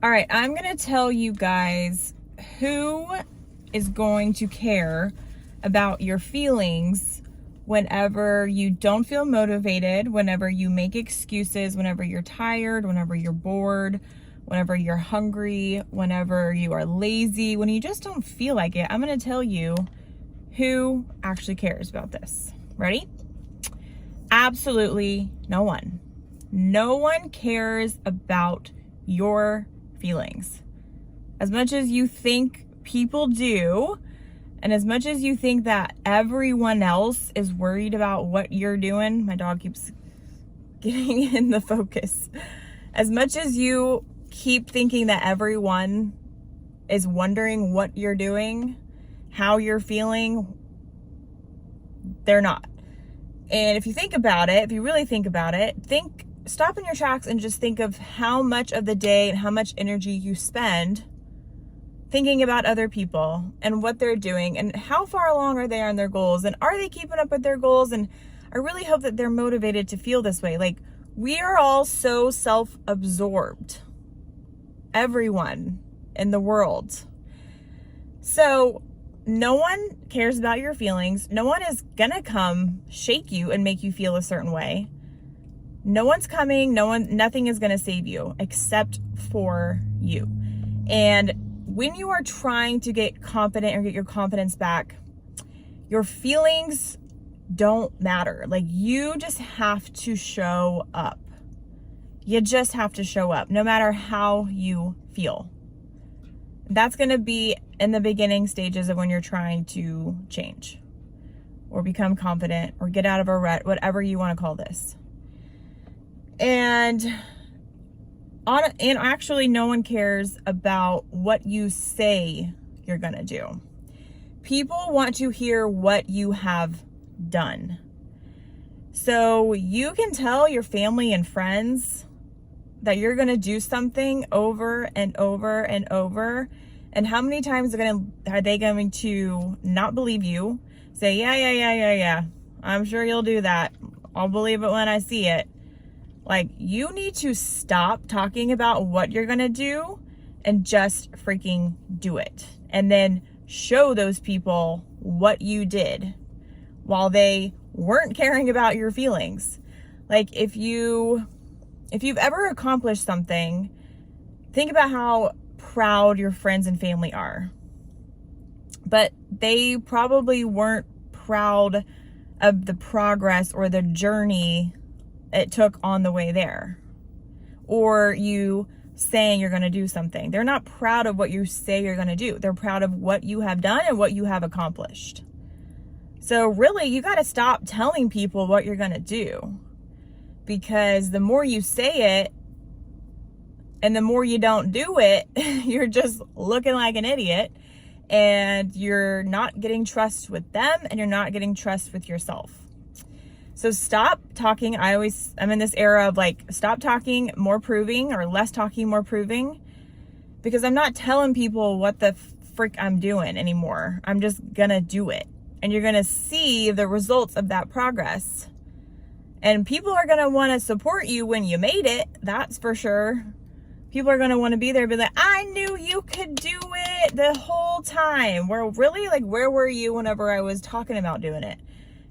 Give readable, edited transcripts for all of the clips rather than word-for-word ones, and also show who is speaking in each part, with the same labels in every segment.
Speaker 1: All right, I'm going to tell you guys who is going to care about your feelings whenever you don't feel motivated, whenever you make excuses, whenever you're tired, whenever you're bored, whenever you're hungry, whenever you are lazy, when you just don't feel like it. I'm going to tell you who actually cares about this. Ready? Absolutely no one. No one cares about your feelings. As much as you think people do, and as much as you think that everyone else is worried about what you're doing, my dog keeps getting in the focus. As much as you keep thinking that everyone is wondering what you're doing, how you're feeling, they're not. And if you think about it, if you really think about it, stop in your tracks and just think of how much of the day and how much energy you spend thinking about other people and what they're doing and how far along are they on their goals and are they keeping up with their goals. And I really hope that they're motivated to feel this way. Like, we are all so self-absorbed, everyone in the world. So no one cares about your feelings. No one is gonna come shake you and make you feel a certain way. No one's coming. Nothing is gonna save you except for you. And when you are trying to get confident or get your confidence back, your feelings don't matter. Like, you just have to show up. You just have to show up no matter how you feel. That's going to be in the beginning stages of when you're trying to change or become confident or get out of a rut, whatever you want to call this. And actually, no one cares about what you say you're going to do. People want to hear what you have done. So you can tell your family and friends that you're going to do something over and over and over. And how many times are they going to not believe you? Say, yeah. I'm sure you'll do that. I'll believe it when I see it. Like, you need to stop talking about what you're going to do and just freaking do it. And then show those people what you did while they weren't caring about your feelings. Like, if you've ever accomplished something, think about how proud your friends and family are. But they probably weren't proud of the progress or the journey it took on the way there. Or you saying you're going to do something. They're not proud of what you say you're going to do. They're proud of what you have done and what you have accomplished. So really, you got to stop telling people what you're going to do, because the more you say it and the more you don't do it, you're just looking like an idiot, and you're not getting trust with them and you're not getting trust with yourself. So stop talking. I'm in this era of like, stop talking, more proving, or less talking, more proving, because I'm not telling people what the frick I'm doing anymore. I'm just gonna do it. And you're gonna see the results of that progress. And people are gonna wanna support you when you made it, that's for sure. People are gonna wanna be there and be like, I knew you could do it the whole time. Where were you whenever I was talking about doing it?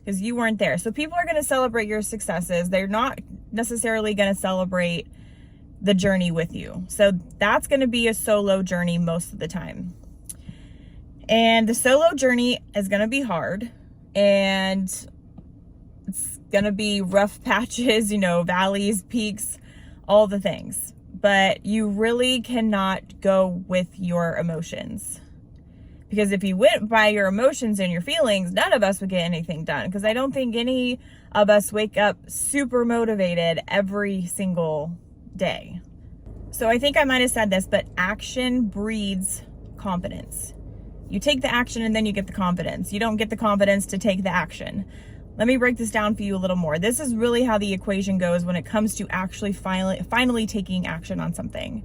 Speaker 1: Because you weren't there. So people are going to celebrate your successes. They're not necessarily going to celebrate the journey with you. So that's going to be a solo journey most of the time. And the solo journey is going to be hard, and it's going to be rough patches, valleys, peaks, all the things. But you really cannot go with your emotions. Because if you went by your emotions and your feelings, none of us would get anything done. Because I don't think any of us wake up super motivated every single day. So I think I might have said this, but action breeds confidence. You take the action and then you get the confidence. You don't get the confidence to take the action. Let me break this down for you a little more. This is really how the equation goes when it comes to actually finally taking action on something.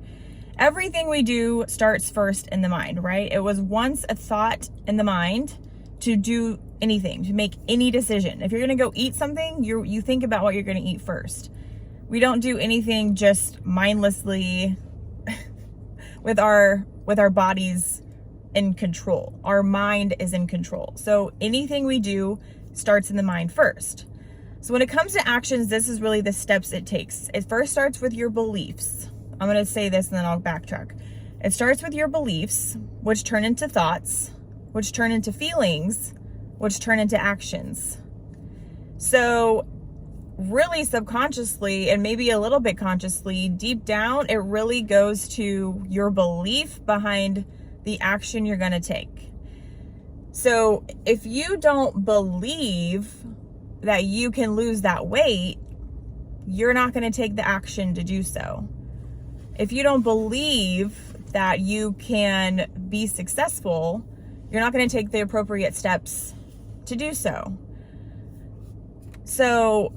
Speaker 1: Everything we do starts first in the mind, right? It was once a thought in the mind to do anything, to make any decision. If you're going to go eat something, you think about what you're going to eat first. We don't do anything just mindlessly with our bodies in control. Our mind is in control. So anything we do starts in the mind first. So when it comes to actions, this is really the steps it takes. It first starts with your beliefs. I'm going to say this and then I'll backtrack. It starts with your beliefs, which turn into thoughts, which turn into feelings, which turn into actions. So really subconsciously and maybe a little bit consciously, deep down, it really goes to your belief behind the action you're going to take. So if you don't believe that you can lose that weight, you're not going to take the action to do so. If you don't believe that you can be successful, you're not going to take the appropriate steps to do so. So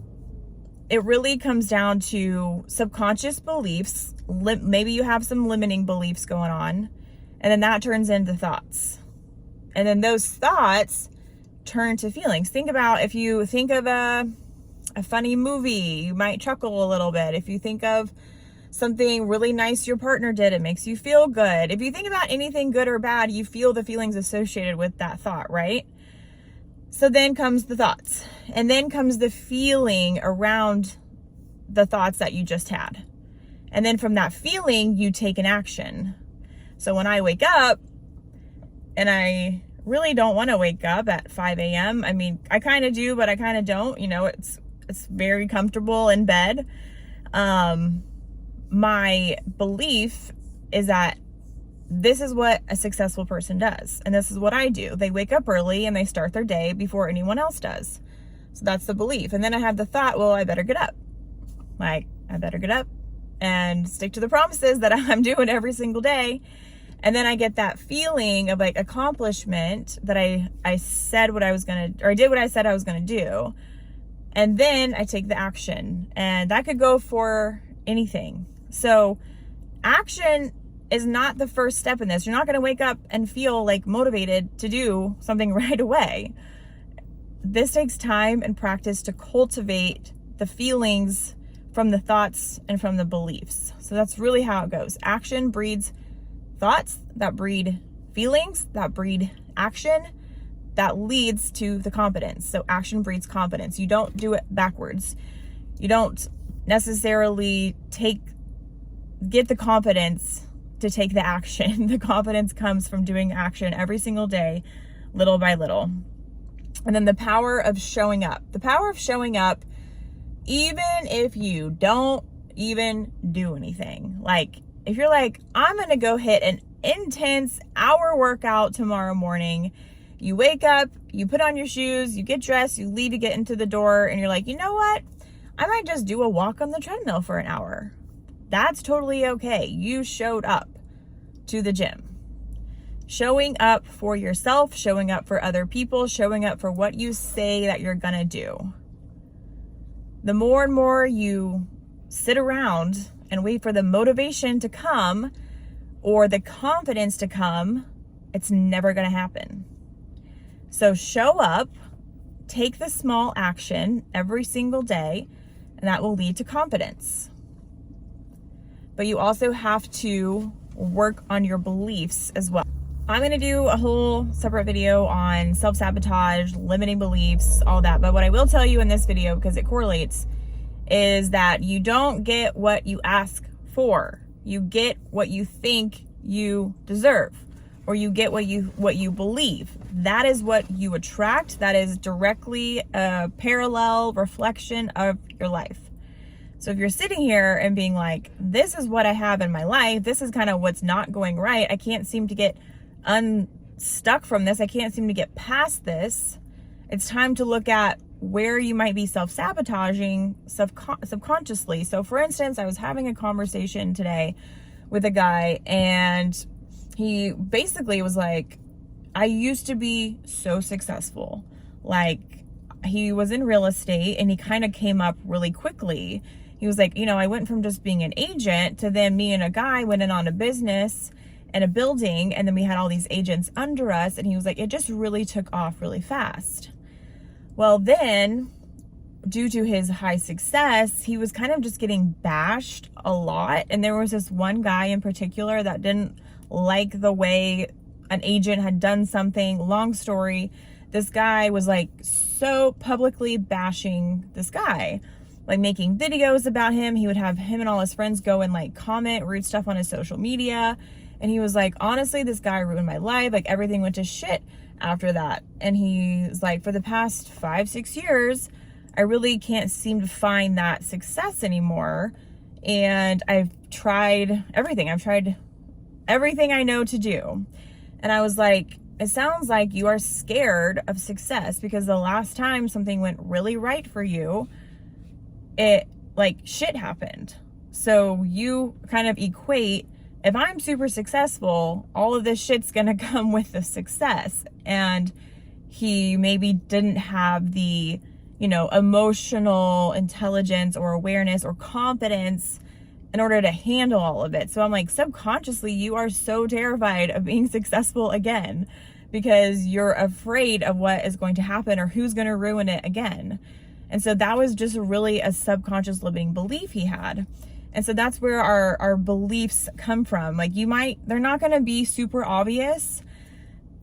Speaker 1: it really comes down to subconscious beliefs. Maybe you have some limiting beliefs going on, and then that turns into thoughts. And then those thoughts turn to feelings. Think about, if you think of a funny movie, you might chuckle a little bit. If you think of something really nice your partner did, it makes you feel good. If you think about anything good or bad, you feel the feelings associated with that thought, right? So then comes the thoughts, and then comes the feeling around the thoughts that you just had. And then from that feeling, you take an action. So when I wake up, and I really don't want to wake up at 5 a.m. I mean, I kind of do, but I kind of don't. You know, it's very comfortable in bed. My belief is that this is what a successful person does. And this is what I do. They wake up early and they start their day before anyone else does. So that's the belief. And then I have the thought, well, I better get up. Like, I better get up and stick to the promises that I'm doing every single day. And then I get that feeling of like accomplishment that I said what I was going to, or I did what I said I was going to do. And then I take the action, and that could go for anything. So action is not the first step in this. You're not going to wake up and feel like motivated to do something right away. This takes time and practice to cultivate the feelings from the thoughts and from the beliefs. So that's really how it goes. Action breeds thoughts, that breed feelings, that breed action, that leads to the confidence. So action breeds confidence. You don't do it backwards. You don't necessarily get the confidence to take the action. The confidence comes from doing action every single day, little by little. And then the power of showing up. The power of showing up, even if you don't even do anything. Like, if you're like, I'm going to go hit an intense hour workout tomorrow morning, you wake up, you put on your shoes, you get dressed, you leave to get into the door, and you're like, you know what? I might just do a walk on the treadmill for an hour. That's totally okay. You showed up to the gym. Showing up for yourself, showing up for other people, showing up for what you say that you're going to do. The more and more you sit around and wait for the motivation to come or the confidence to come, it's never going to happen. So show up, take the small action every single day, and that will lead to confidence. But you also have to work on your beliefs as well. I'm going to do a whole separate video on self-sabotage, limiting beliefs, all that. But what I will tell you in this video, because it correlates, is that you don't get what you ask for. You get what you think you deserve, or you get what you believe. That is what you attract. That is directly a parallel reflection of your life. So if you're sitting here and being like, this is what I have in my life, this is kind of what's not going right, I can't seem to get unstuck from this, I can't seem to get past this, it's time to look at where you might be self-sabotaging subconsciously. So for instance, I was having a conversation today with a guy, and he basically was like, I used to be so successful. Like, he was in real estate and he kind of came up really quickly. He was like, you know, I went from just being an agent to then me and a guy went in on a business and a building, and then we had all these agents under us. And he was like, it just really took off really fast. Well, then due to his high success, he was kind of just getting bashed a lot. And there was this one guy in particular that didn't like the way an agent had done something. Long story, this guy was like so publicly bashing this guy, like making videos about him. He would have him and all his friends go and like comment rude stuff on his social media. And he was like, honestly, this guy ruined my life. Like everything went to shit after that. And he's like, for the past 5-6 years, I really can't seem to find that success anymore. And I've tried everything. I've tried everything I know to do. And I was like, it sounds like you are scared of success, because the last time something went really right for you, it like shit happened. So you kind of equate, if I'm super successful, all of this shit's gonna come with the success. And he maybe didn't have the, you know, emotional intelligence or awareness or confidence in order to handle all of it. So I'm like, subconsciously, you are so terrified of being successful again, because you're afraid of what is going to happen or who's going to ruin it again. And so that was just really a subconscious limiting belief he had. And so that's where our beliefs come from. Like they're not going to be super obvious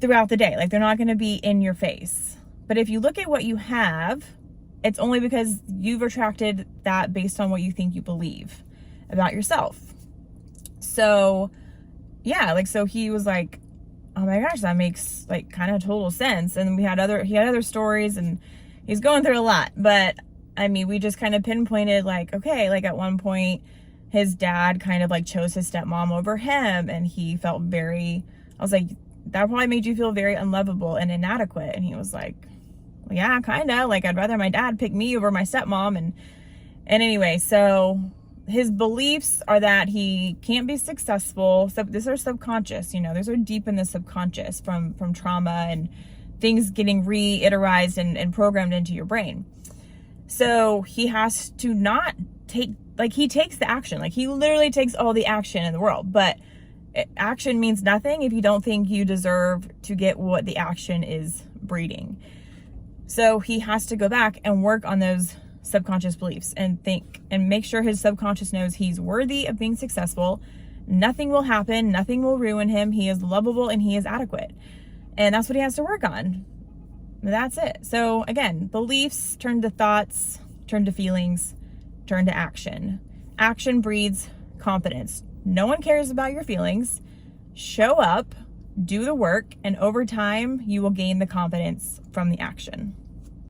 Speaker 1: throughout the day. Like they're not going to be in your face. But if you look at what you have, it's only because you've attracted that based on what you think you believe about yourself. So yeah, like, so he was like, oh my gosh, that makes like kind of total sense. And he had other stories, and he's going through a lot. But I mean, we just kind of pinpointed like, okay, like at one point his dad kind of like chose his stepmom over him, and he felt I was like, that probably made you feel very unlovable and inadequate. And he was like, well, yeah, kind of, like I'd rather my dad pick me over my stepmom. And anyway, so his beliefs are that he can't be successful. So these are subconscious, you know, these are deep in the subconscious from trauma and things getting reiterized and programmed into your brain. So he has to not take, like he takes the action, like he literally takes all the action in the world, but action means nothing if you don't think you deserve to get what the action is breeding. So he has to go back and work on those subconscious beliefs and think and make sure his subconscious knows he's worthy of being successful. Nothing will happen. Nothing will ruin him. He is lovable and he is adequate. And that's what he has to work on. That's it. So again, beliefs turn to thoughts, turn to feelings, turn to action. Action breeds confidence. No one cares about your feelings. Show up, do the work, and over time, you will gain the confidence from the action.